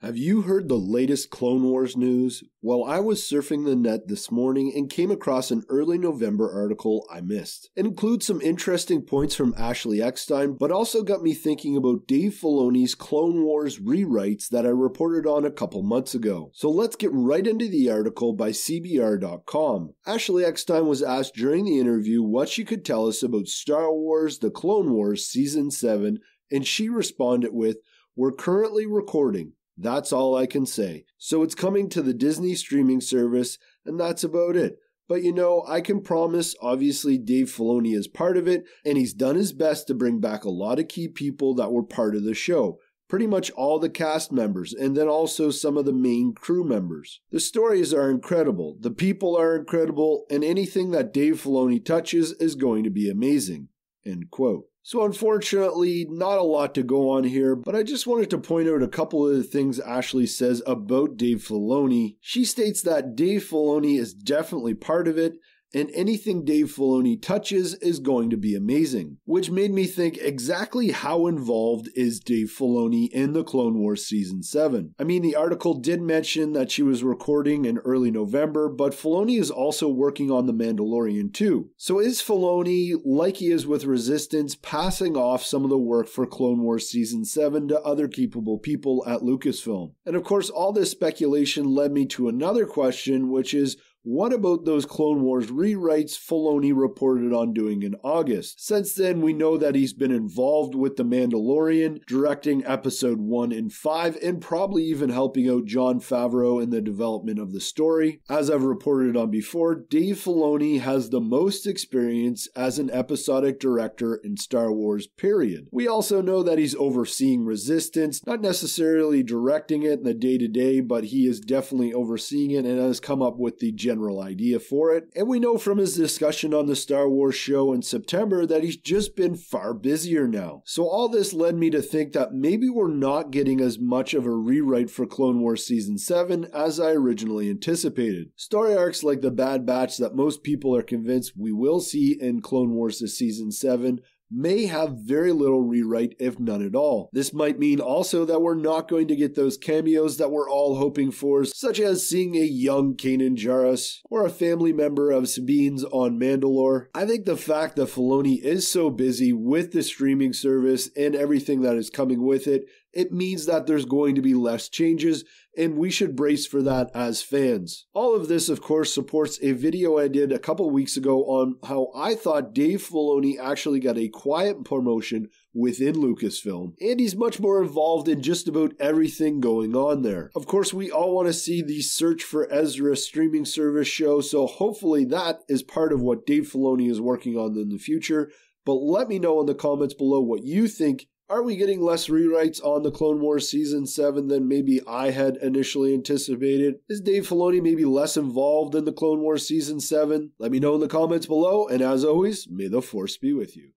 Have you heard the latest Clone Wars news? Well, I was surfing the net this morning and came across an early November article I missed. It includes some interesting points from Ashley Eckstein, but also got me thinking about Dave Filoni's Clone Wars rewrites that I reported on a couple months ago. So let's get right into the article by CBR.com. Ashley Eckstein was asked during the interview what she could tell us about Star Wars The Clone Wars Season 7, and she responded with, "We're currently recording. That's all I can say. So it's coming to the Disney streaming service, and that's about it. But I can promise, obviously Dave Filoni is part of it, and he's done his best to bring back a lot of key people that were part of the show. Pretty much all the cast members, and then also some of the main crew members. The stories are incredible, the people are incredible, and anything that Dave Filoni touches is going to be amazing." End quote. So unfortunately, not a lot to go on here, but I just wanted to point out a couple of the things Ashley says about Dave Filoni. She states that Dave Filoni is definitely part of it, and anything Dave Filoni touches is going to be amazing. Which made me think, exactly how involved is Dave Filoni in the Clone Wars Season 7? I mean, the article did mention that she was recording in early November, but Filoni is also working on The Mandalorian too. So is Filoni, like he is with Resistance, passing off some of the work for Clone Wars Season 7 to other capable people at Lucasfilm? And of course, all this speculation led me to another question, which is, what about those Clone Wars rewrites Filoni reported on doing in August? Since then, we know that he's been involved with The Mandalorian, directing Episode 1 and 5, and probably even helping out Jon Favreau in the development of the story. As I've reported on before, Dave Filoni has the most experience as an episodic director in Star Wars, period. We also know that he's overseeing Resistance, not necessarily directing it in the day-to-day, but he is definitely overseeing it and has come up with the general idea for it. And we know from his discussion on the Star Wars show in September that he's just been far busier now. So all this led me to think that maybe we're not getting as much of a rewrite for Clone Wars Season 7 as I originally anticipated. Story arcs like the Bad Batch that most people are convinced we will see in Clone Wars Season 7 may have very little rewrite, if none at all. This might mean also that we're not going to get those cameos that we're all hoping for, such as seeing a young Kanan Jarrus or a family member of Sabine's on Mandalore. I think the fact that Filoni is so busy with the streaming service and everything that is coming with it, it means that there's going to be less changes, and we should brace for that as fans. All of this, of course, supports a video I did a couple weeks ago on how I thought Dave Filoni actually got a quiet promotion within Lucasfilm, and he's much more involved in just about everything going on there. Of course, we all want to see the Search for Ezra streaming service show, so hopefully that is part of what Dave Filoni is working on in the future. But let me know in the comments below what you think. Are we getting less rewrites on the Clone Wars Season 7 than maybe I had initially anticipated? Is Dave Filoni maybe less involved in the Clone Wars Season 7? Let me know in the comments below, and as always, may the Force be with you.